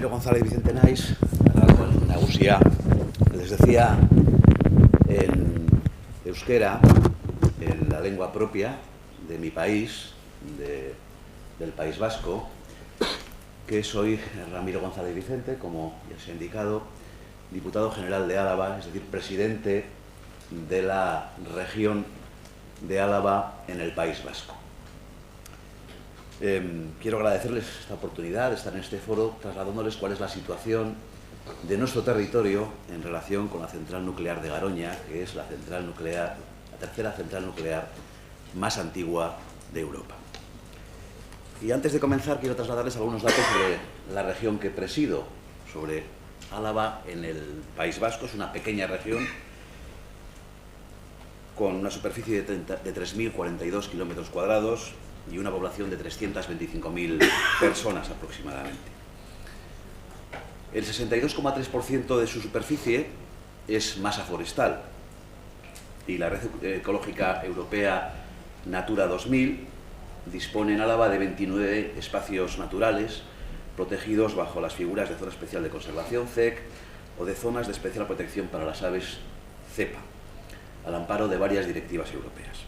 Ramiro González Vicente Naiz, nagusia, les decía en euskera, en la lengua propia de mi país, del País Vasco, que soy Ramiro González Vicente, como ya se ha indicado, diputado general de Álava, es decir, presidente de la región de Álava en el País Vasco. Quiero agradecerles esta oportunidad de estar en este foro trasladándoles cuál es la situación de nuestro territorio en relación con la central nuclear de Garoña, que es la tercera central nuclear más antigua de Europa. Y antes de comenzar quiero trasladarles algunos datos sobre la región que presido, sobre Álava en el País Vasco. Es una pequeña región con una superficie de 3.042 kilómetros cuadrados y una población de 325.000 personas aproximadamente. El 62,3% de su superficie es masa forestal y la Red Ecológica Europea Natura 2000 dispone en Álava de 29 espacios naturales protegidos bajo las figuras de Zona Especial de Conservación, ZEC, o de Zonas de Especial Protección para las Aves, ZEPA, al amparo de varias directivas europeas.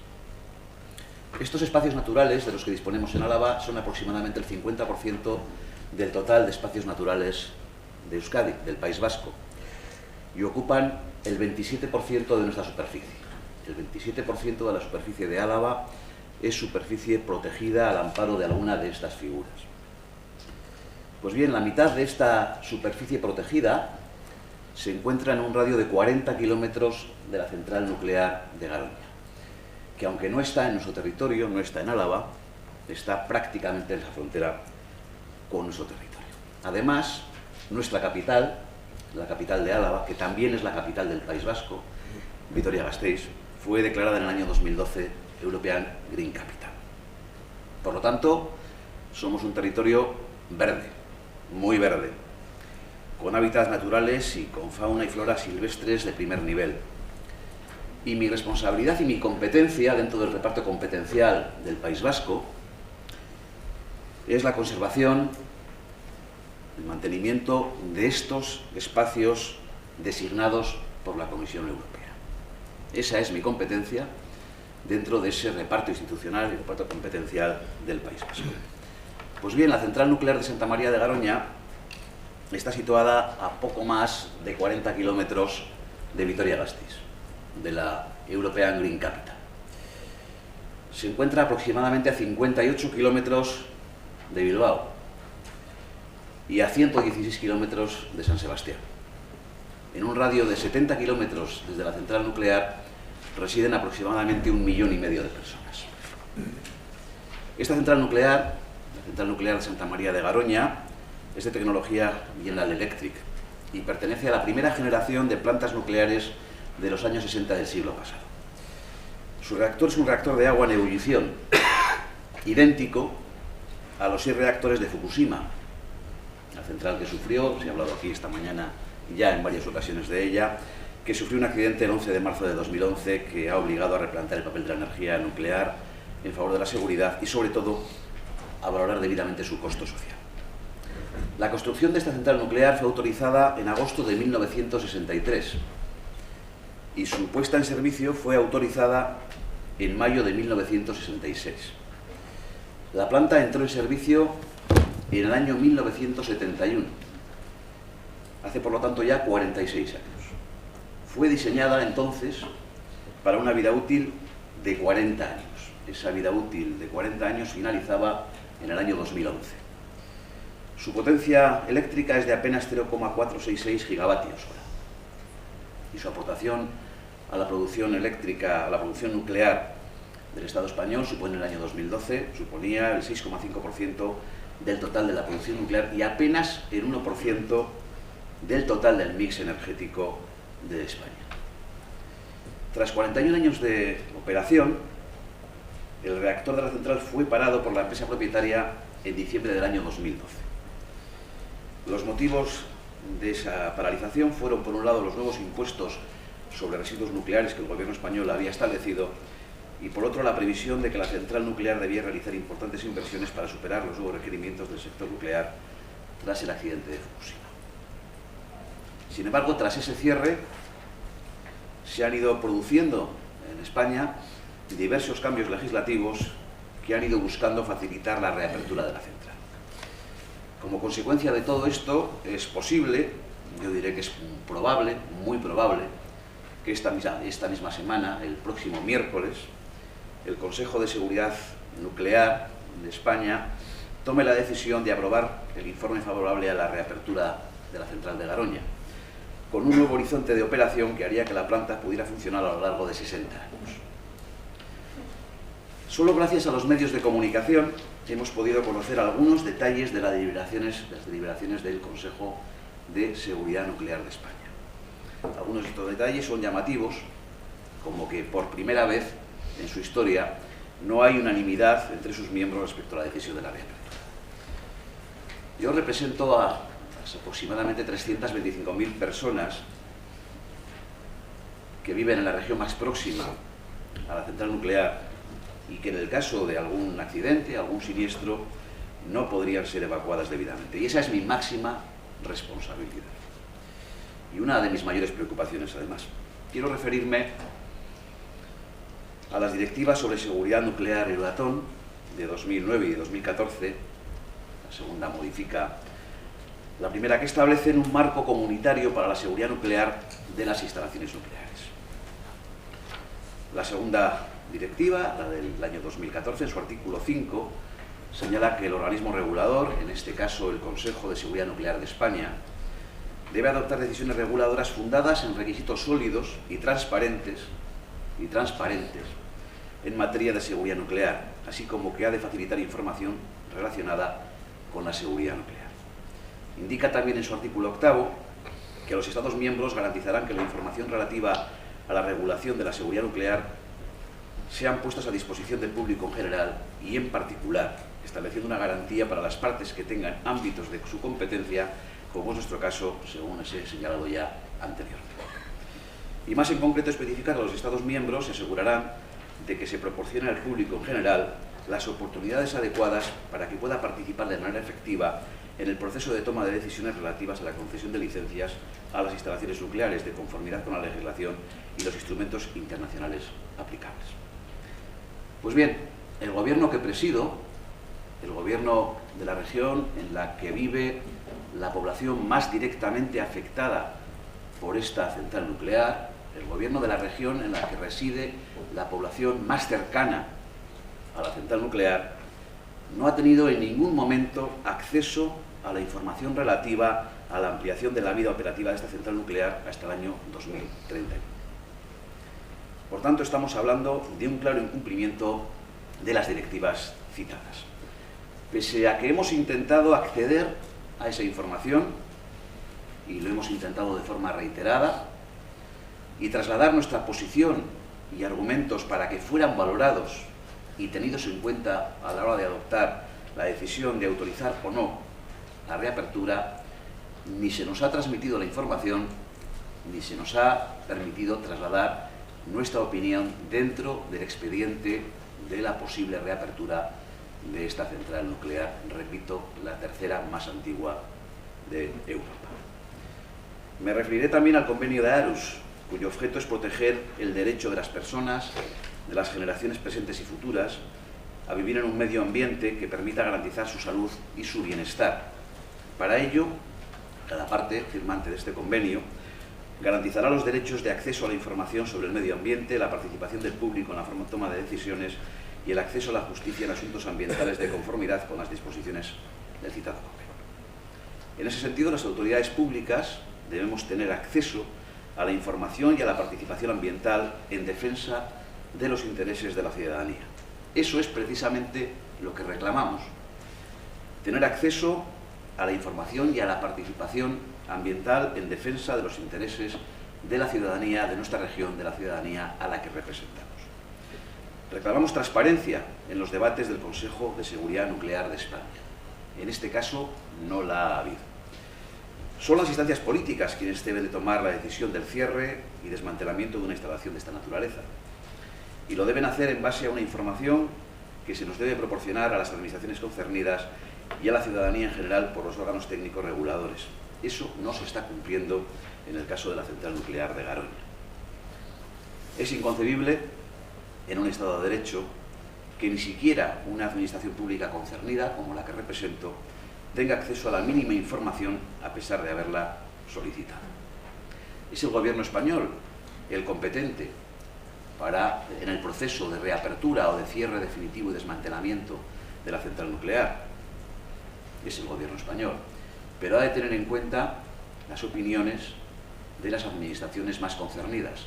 Estos espacios naturales de los que disponemos en Álava son aproximadamente el 50% del total de espacios naturales de Euskadi, del País Vasco, y ocupan el 27% de nuestra superficie. El 27% de la superficie de Álava es superficie protegida al amparo de alguna de estas figuras. Pues bien, la mitad de esta superficie protegida se encuentra en un radio de 40 kilómetros de la central nuclear de Garoña, que aunque no está en nuestro territorio, no está en Álava, está prácticamente en la frontera con nuestro territorio. Además, nuestra capital, la capital de Álava, que también es la capital del País Vasco, Vitoria-Gasteiz, fue declarada en el año 2012 European Green Capital. Por lo tanto, somos un territorio verde, muy verde, con hábitats naturales y con fauna y flora silvestres de primer nivel. Y mi responsabilidad y mi competencia dentro del reparto competencial del País Vasco es la conservación, el mantenimiento de estos espacios designados por la Comisión Europea. Esa es mi competencia dentro de ese reparto institucional y reparto competencial del País Vasco. Pues bien, la central nuclear de Santa María de Garoña está situada a poco más de 40 kilómetros de Vitoria-Gasteiz, de la European Green Capital. Se encuentra aproximadamente a 58 kilómetros de Bilbao y a 116 kilómetros de San Sebastián. En un radio de 70 kilómetros desde la central nuclear residen aproximadamente 1,5 millones de personas. Esta central nuclear, la central nuclear de Santa María de Garoña, es de tecnología General Electric y pertenece a la primera generación de plantas nucleares de los años 60 del siglo pasado. Su reactor es un reactor de agua en ebullición, idéntico a los 6 reactores de Fukushima, la central que sufrió, se ha hablado aquí esta mañana ya en varias ocasiones de ella, que sufrió un accidente el 11 de marzo de 2011 que ha obligado a replantear el papel de la energía nuclear en favor de la seguridad y, sobre todo, a valorar debidamente su costo social. La construcción de esta central nuclear fue autorizada en agosto de 1963 y su puesta en servicio fue autorizada en mayo de 1966. La planta entró en servicio en el año 1971, hace por lo tanto ya 46 años. Fue diseñada entonces para una vida útil de 40 años. Esa vida útil de 40 años finalizaba en el año 2011. Su potencia eléctrica es de apenas 0,466 gigavatios hora y su aportación a la producción eléctrica, a la producción nuclear del Estado español supone en el año 2012, suponía el 6,5% del total de la producción nuclear y apenas el 1% del total del mix energético de España. Tras 41 años de operación, el reactor de la central fue parado por la empresa propietaria en diciembre del año 2012. Los motivos de esa paralización fueron, por un lado, los nuevos impuestos sobre residuos nucleares que el gobierno español había establecido y, por otro, la previsión de que la central nuclear debía realizar importantes inversiones para superar los nuevos requerimientos del sector nuclear tras el accidente de Fukushima. Sin embargo, tras ese cierre, se han ido produciendo en España diversos cambios legislativos que han ido buscando facilitar la reapertura de la central. Como consecuencia de todo esto, es posible, yo diré que es probable, muy probable, que esta misma semana, el próximo miércoles, el Consejo de Seguridad Nuclear de España tome la decisión de aprobar el informe favorable a la reapertura de la central de Garoña, con un nuevo horizonte de operación que haría que la planta pudiera funcionar a lo largo de 60 años. Solo gracias a los medios de comunicación hemos podido conocer algunos detalles de las deliberaciones del Consejo de Seguridad Nuclear de España. Algunos de estos detalles son llamativos, como que por primera vez en su historia no hay unanimidad entre sus miembros respecto a la decisión de la reapertura. Yo represento a aproximadamente 325.000 personas que viven en la región más próxima a la central nuclear y que en el caso de algún accidente, algún siniestro, no podrían ser evacuadas debidamente. Y esa es mi máxima responsabilidad. Y una de mis mayores preocupaciones, además. Quiero referirme a las directivas sobre seguridad nuclear Euratom de 2009 y de 2014. La segunda modifica la primera, que establecen un marco comunitario para la seguridad nuclear de las instalaciones nucleares. La segunda directiva, la del año 2014, en su artículo 5, señala que el organismo regulador, en este caso el Consejo de Seguridad Nuclear de España, debe adoptar decisiones reguladoras fundadas en requisitos sólidos y transparentes en materia de seguridad nuclear, así como que ha de facilitar información relacionada con la seguridad nuclear. Indica también en su artículo 8 que los Estados miembros garantizarán que la información relativa a la regulación de la seguridad nuclear sean puestas a disposición del público en general y en particular, estableciendo una garantía para las partes que tengan ámbitos de su competencia, como es nuestro caso, según se ha señalado ya anteriormente. Y más en concreto, especificar a los Estados miembros se asegurarán de que se proporcione al público en general las oportunidades adecuadas para que pueda participar de manera efectiva en el proceso de toma de decisiones relativas a la concesión de licencias a las instalaciones nucleares, de conformidad con la legislación y los instrumentos internacionales aplicables. Pues bien, el gobierno que presido, el gobierno de la región en la que vive la población más directamente afectada por esta central nuclear, el gobierno de la región en la que reside la población más cercana a la central nuclear, no ha tenido en ningún momento acceso a la información relativa a la ampliación de la vida operativa de esta central nuclear hasta el año 2031. Por tanto, estamos hablando de un claro incumplimiento de las directivas citadas. Pese a que hemos intentado acceder a esa información, y lo hemos intentado de forma reiterada, y trasladar nuestra posición y argumentos para que fueran valorados y tenidos en cuenta a la hora de adoptar la decisión de autorizar o no la reapertura, ni se nos ha transmitido la información, ni se nos ha permitido trasladar nuestra opinión dentro del expediente de la posible reapertura de esta central nuclear, repito, la tercera más antigua de Europa. Me referiré también al convenio de Aarhus, cuyo objeto es proteger el derecho de las personas, de las generaciones presentes y futuras, a vivir en un medio ambiente que permita garantizar su salud y su bienestar. Para ello, cada parte firmante de este convenio garantizará los derechos de acceso a la información sobre el medio ambiente, la participación del público en la toma de decisiones y el acceso a la justicia en asuntos ambientales de conformidad con las disposiciones del citado convenio. En ese sentido, las autoridades públicas debemos tener acceso a la información y a la participación ambiental en defensa de los intereses de la ciudadanía. Eso es precisamente lo que reclamamos, tener acceso a la información y a la participación ambiental en defensa de los intereses de la ciudadanía, de nuestra región, de la ciudadanía a la que representamos. Reclamamos transparencia en los debates del Consejo de Seguridad Nuclear de España. En este caso, no la ha habido. Son las instancias políticas quienes deben de tomar la decisión del cierre y desmantelamiento de una instalación de esta naturaleza. Y lo deben hacer en base a una información que se nos debe proporcionar a las administraciones concernidas y a la ciudadanía en general por los órganos técnicos reguladores. Eso no se está cumpliendo en el caso de la central nuclear de Garoña. Es inconcebible, en un Estado de Derecho, que ni siquiera una administración pública concernida, como la que represento, tenga acceso a la mínima información a pesar de haberla solicitado. Es el Gobierno español el competente en el proceso de reapertura o de cierre definitivo y desmantelamiento de la central nuclear. Es el Gobierno español, pero ha de tener en cuenta las opiniones de las administraciones más concernidas.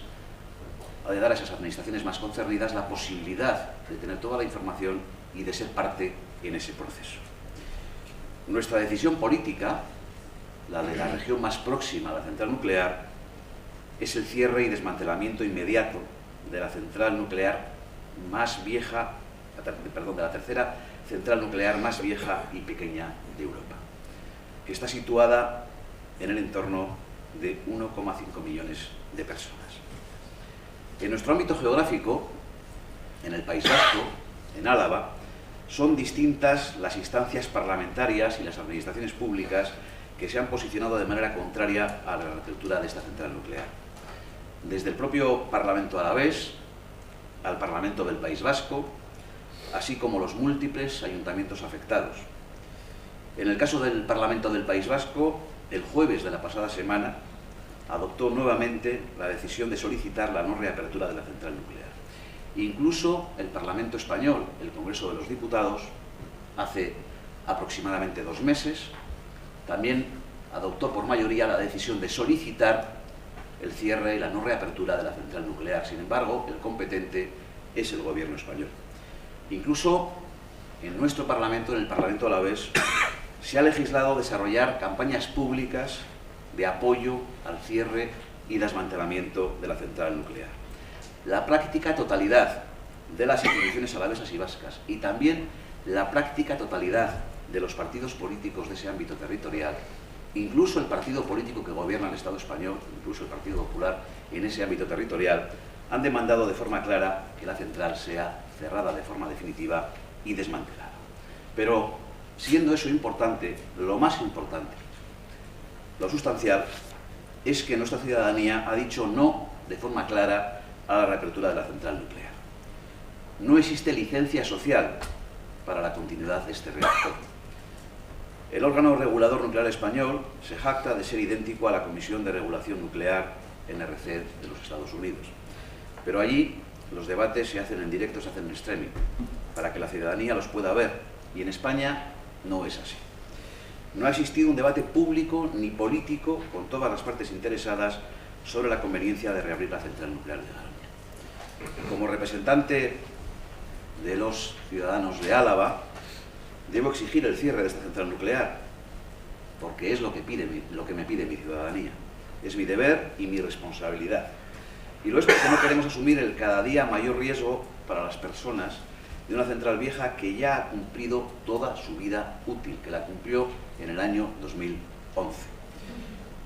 Ha de dar a esas administraciones más concernidas la posibilidad de tener toda la información y de ser parte en ese proceso. Nuestra decisión política, la de la región más próxima a la central nuclear, es el cierre y desmantelamiento inmediato de la central nuclear más vieja, de la tercera central nuclear más vieja y pequeña de Europa, que está situada en el entorno de 1,5 millones de personas. En nuestro ámbito geográfico, en el País Vasco, en Álava, son distintas las instancias parlamentarias y las administraciones públicas que se han posicionado de manera contraria a la reapertura de esta central nuclear. Desde el propio Parlamento alavés al Parlamento del País Vasco, así como los múltiples ayuntamientos afectados. En el caso del Parlamento del País Vasco, el jueves de la pasada semana adoptó nuevamente la decisión de solicitar la no reapertura de la central nuclear. Incluso el Parlamento español, el Congreso de los Diputados, hace aproximadamente 2 meses, también adoptó por mayoría la decisión de solicitar el cierre y la no reapertura de la central nuclear. Sin embargo, el competente es el Gobierno español. Incluso en nuestro Parlamento, en el Parlamento alavés, se ha legislado desarrollar campañas públicas de apoyo al cierre y desmantelamiento de la central nuclear. La práctica totalidad de las instituciones alavesas y vascas y también la práctica totalidad de los partidos políticos de ese ámbito territorial, incluso el partido político que gobierna el Estado español, incluso el Partido Popular en ese ámbito territorial, han demandado de forma clara que la central sea cerrada de forma definitiva y desmantelada. Pero, siendo eso importante, lo más importante, lo sustancial, es que nuestra ciudadanía ha dicho no de forma clara a la reapertura de la central nuclear. No existe licencia social para la continuidad de este reactor. El órgano regulador nuclear español se jacta de ser idéntico a la Comisión de Regulación Nuclear, NRC, de los Estados Unidos. Pero allí los debates se hacen en directo, se hacen en streaming, para que la ciudadanía los pueda ver. Y en España no es así. No ha existido un debate público ni político con todas las partes interesadas sobre la conveniencia de reabrir la central nuclear de Garoña. Como representante de los ciudadanos de Álava, debo exigir el cierre de esta central nuclear, porque es lo que me pide mi ciudadanía. Es mi deber y mi responsabilidad. Y lo es porque no queremos asumir el cada día mayor riesgo para las personas de una central vieja que ya ha cumplido toda su vida útil, que la cumplió en el año 2011.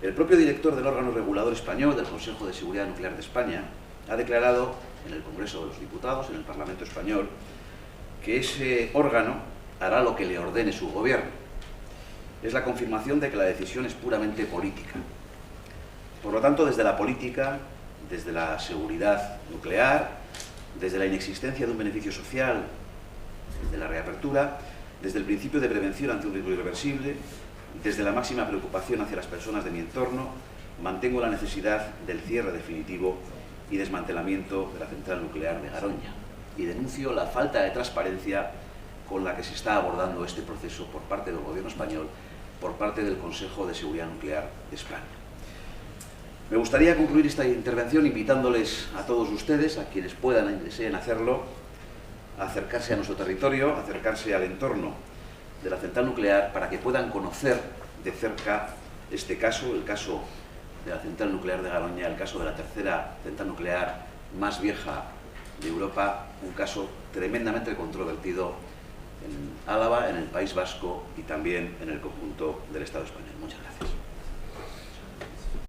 El propio director del órgano regulador español, del Consejo de Seguridad Nuclear de España, ha declarado en el Congreso de los Diputados, en el Parlamento español, que ese órgano hará lo que le ordene su gobierno. Es la confirmación de que la decisión es puramente política. Por lo tanto, desde la política, desde la seguridad nuclear, desde la inexistencia de un beneficio social de la reapertura, desde el principio de prevención ante un riesgo irreversible, desde la máxima preocupación hacia las personas de mi entorno, mantengo la necesidad del cierre definitivo y desmantelamiento de la central nuclear de Garoña y denuncio la falta de transparencia con la que se está abordando este proceso por parte del Gobierno español, por parte del Consejo de Seguridad Nuclear de España. Me gustaría concluir esta intervención invitándoles a todos ustedes, a quienes puedan y deseen hacerlo, a acercarse a nuestro territorio, a acercarse al entorno de la central nuclear para que puedan conocer de cerca este caso, el caso de la central nuclear de Garoña, el caso de la tercera central nuclear más vieja de Europa, un caso tremendamente controvertido en Álava, en el País Vasco y también en el conjunto del Estado español. Muchas gracias.